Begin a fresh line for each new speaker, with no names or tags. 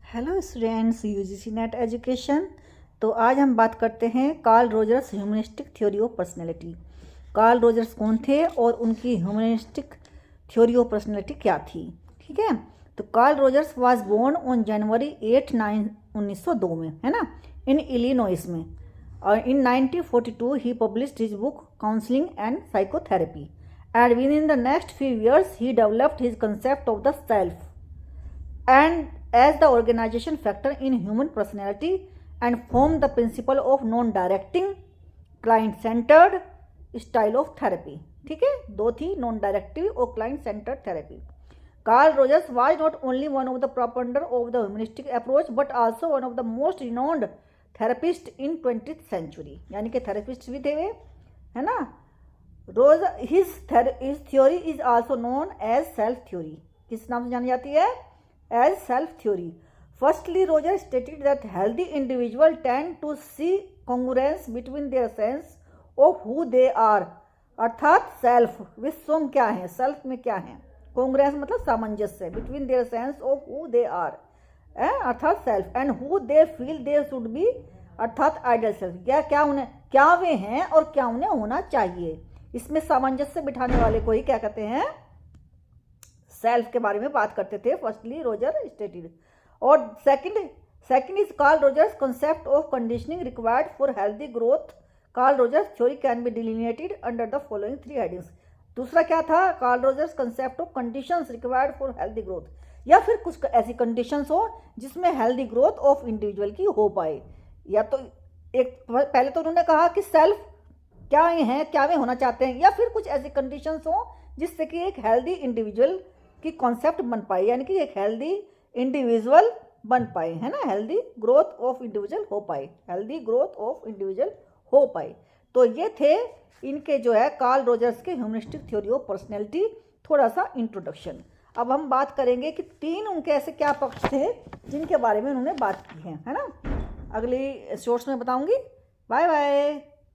Hello students, UGC net education. तो आज हम बात करते हैं Carl Rogers humanistic theory of personality. Carl Rogers कौन थे और उनकी ह्यूमनिस्टिक थ्योरी ऑफ पर्सनैलिटी क्या थी। ठीक है, तो Carl Rogers was born on January 1902 में, है ना, इन इलिनॉइस में। और in 1942 he published his book counselling and psychotherapy and with in the next few years he developed his concept of the self and as the organization factor in human personality and form the principle of non-directing client centered style of therapy। ठीक है, दो थी, non directive और client centred therapy. Carl Rogers was not only one of the propounder of the humanistic approach but also one of the most renowned therapist in 20th century, यानी कि therapist भी थे वे, है ना। Rogers his theory is also known as self theory. किस नाम से जानी जाती है? As self theory. Firstly, Roger stated that healthy individuals tend to see congruence between their sense of who they are, अर्थात सेल्फ विथ सोम क्या है, self में क्या है, कॉन्ग्रेंस मतलब सामंजस्य, between their sense of who they are, अर्थात self, and who they feel they should be, अर्थात आइडियल सेल्फ, क्या उन्हें, क्या वे हैं और क्या उन्हें होना चाहिए। इसमें सामंजस्य बिठाने वाले को ही क्या कहते हैं? सेल्फ के बारे में बात करते थे। फर्स्टली रोजर स्टेटेड, और second is Carl Rogers concept of conditioning required for healthy growth. Carl Rogers theory can be delineated under the following 3 headings. दूसरा क्या था? Carl Rogers concept of conditions required for healthy growth, या फिर कुछ ऐसी conditions हो जिसमें healthy growth of individual की हो पाए। या तो एक पहले तो उन्होंने कहा कि सेल्फ क्या है, क्या वे होना चाहते हैं, या फिर कुछ ऐसी कंडीशंस हो जिससे कि एक हेल्दी इंडिविजुअल की कॉन्सेप्ट बन पाए, यानी कि एक हेल्दी इंडिविजुअल बन पाए, है ना, हेल्दी ग्रोथ ऑफ इंडिविजुअल हो पाए, हेल्दी ग्रोथ ऑफ इंडिविजुअल हो पाए। तो ये थे इनके जो है कार्ल रोजर्स के ह्यूमनिस्टिक थ्योरी ऑफ पर्सनैलिटी। थोड़ा सा इंट्रोडक्शन। अब हम बात करेंगे कि 3 उनके ऐसे क्या पक्ष थे जिनके बारे में उन्होंने बात की है ना। अगली शॉर्ट्स में बताऊंगी। Bye bye.